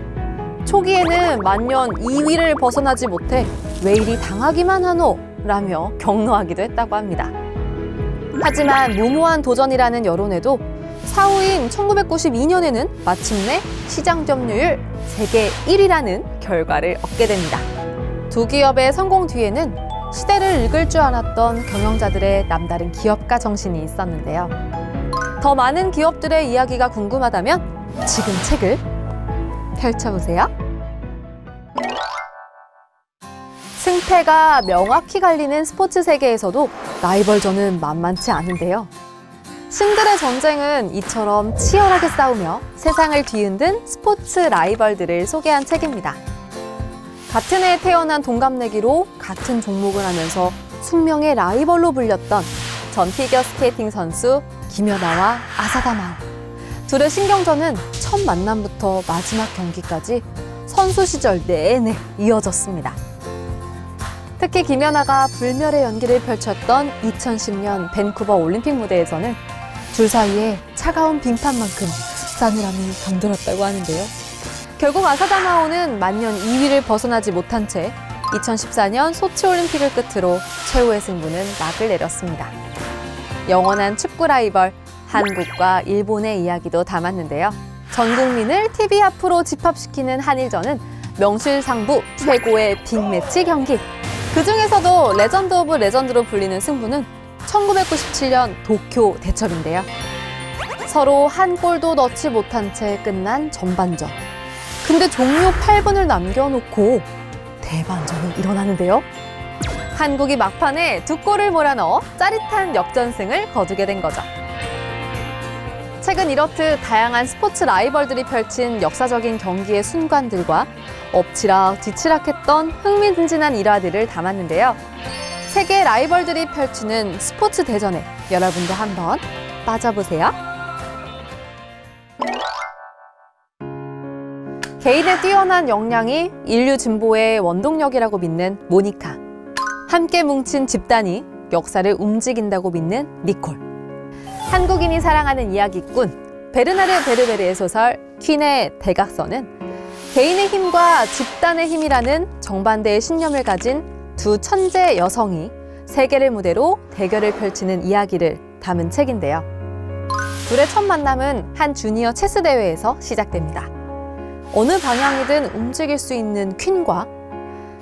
초기에는 만년 2위를 벗어나지 못해 왜 이리 당하기만 하노? 라며 격노하기도 했다고 합니다. 하지만 무모한 도전이라는 여론에도 사후인 1992년에는 마침내 시장 점유율 세계 1위라는 결과를 얻게 됩니다. 두 기업의 성공 뒤에는 시대를 읽을 줄 알았던 경영자들의 남다른 기업가 정신이 있었는데요. 더 많은 기업들의 이야기가 궁금하다면 지금 책을 펼쳐보세요. 승패가 명확히 갈리는 스포츠 세계에서도 라이벌전은 만만치 않은데요. 신들의 전쟁은 이처럼 치열하게 싸우며 세상을 뒤흔든 스포츠 라이벌들을 소개한 책입니다. 같은 해에 태어난 동갑내기로 같은 종목을 하면서 숙명의 라이벌로 불렸던 전 피겨스케이팅 선수 김연아와 아사다 마오. 둘의 신경전은 첫 만남부터 마지막 경기까지 선수 시절 내내 이어졌습니다. 특히 김연아가 불멸의 연기를 펼쳤던 2010년 밴쿠버 올림픽 무대에서는 둘 사이에 차가운 빙판만큼 싸늘함이 감돌았다고 하는데요. 결국 아사다 마오는 만년 2위를 벗어나지 못한 채 2014년 소치 올림픽을 끝으로 최후의 승부는 막을 내렸습니다. 영원한 축구 라이벌 한국과 일본의 이야기도 담았는데요. 전 국민을 TV 앞으로 집합시키는 한일전은 명실상부 최고의 빅매치 경기. 그중에서도 레전드 오브 레전드로 불리는 승부는 1997년 도쿄 대첩인데요. 서로 한 골도 넣지 못한 채 끝난 전반전. 근데 종료 8분을 남겨놓고 대반전이 일어나는데요. 한국이 막판에 2골을 몰아넣어 짜릿한 역전승을 거두게 된 거죠. 최근 이렇듯 다양한 스포츠 라이벌들이 펼친 역사적인 경기의 순간들과 엎치락 뒤치락했던 흥미진진한 일화들을 담았는데요. 세계 라이벌들이 펼치는 스포츠 대전에 여러분도 한번 빠져보세요. 개인의 뛰어난 역량이 인류 진보의 원동력이라고 믿는 모니카. 함께 뭉친 집단이 역사를 움직인다고 믿는 니콜. 한국인이 사랑하는 이야기꾼 베르나르 베르베르의 소설 퀸의 대각선은 개인의 힘과 집단의 힘이라는 정반대의 신념을 가진 두 천재 여성이 세계를 무대로 대결을 펼치는 이야기를 담은 책인데요. 둘의 첫 만남은 한 주니어 체스 대회에서 시작됩니다. 어느 방향이든 움직일 수 있는 퀸과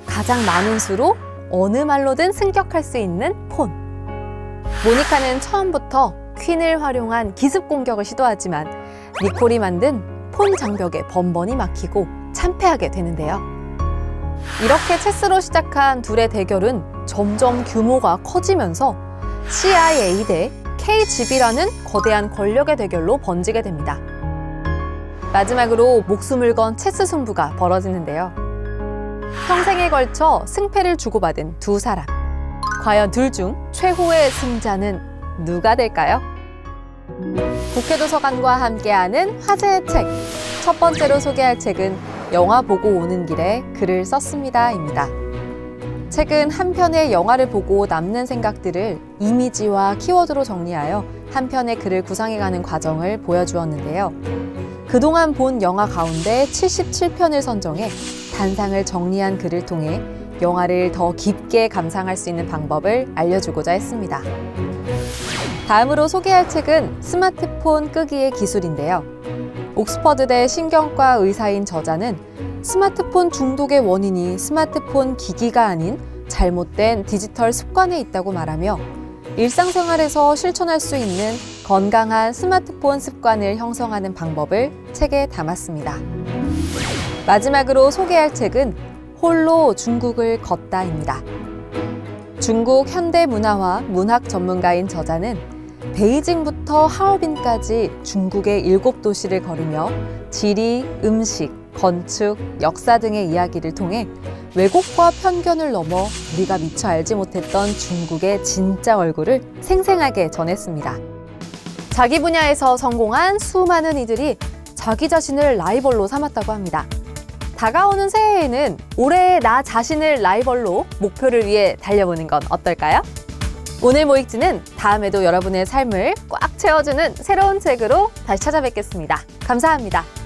가장 많은 수로 어느 말로든 승격할 수 있는 폰. 모니카는 처음부터 퀸을 활용한 기습 공격을 시도하지만 니콜이 만든 폰 장벽에 번번이 막히고 참패하게 되는데요. 이렇게 체스로 시작한 둘의 대결은 점점 규모가 커지면서 CIA 대 KGB라는 거대한 권력의 대결로 번지게 됩니다. 마지막으로 목숨을 건 체스 승부가 벌어지는데요. 평생에 걸쳐 승패를 주고받은 두 사람. 과연 둘 중 최후의 승자는 누가 될까요? 국회도서관과 함께하는 화제의 책. 첫 번째로 소개할 책은 영화 보고 오는 길에 글을 썼습니다입니다. 책은 한 편의 영화를 보고 남는 생각들을 이미지와 키워드로 정리하여 한 편의 글을 구상해가는 과정을 보여주었는데요. 그동안 본 영화 가운데 77편을 선정해 단상을 정리한 글을 통해 영화를 더 깊게 감상할 수 있는 방법을 알려주고자 했습니다. 다음으로 소개할 책은 스마트폰 끄기의 기술인데요. 옥스퍼드대 신경과 의사인 저자는 스마트폰 중독의 원인이 스마트폰 기기가 아닌 잘못된 디지털 습관에 있다고 말하며 일상생활에서 실천할 수 있는 건강한 스마트폰 습관을 형성하는 방법을 책에 담았습니다. 마지막으로 소개할 책은 홀로 중국을 걷다입니다. 중국 현대 문화와 문학 전문가인 저자는 베이징부터 하얼빈까지 중국의 7도시를 걸으며 지리, 음식, 건축, 역사 등의 이야기를 통해 왜곡과 편견을 넘어 우리가 미처 알지 못했던 중국의 진짜 얼굴을 생생하게 전했습니다. 자기 분야에서 성공한 수많은 이들이 자기 자신을 라이벌로 삼았다고 합니다. 다가오는 새해에는 올해의 나 자신을 라이벌로 목표를 위해 달려보는 건 어떨까요? 오늘 모익지는 다음에도 여러분의 삶을 꽉 채워주는 새로운 책으로 다시 찾아뵙겠습니다. 감사합니다.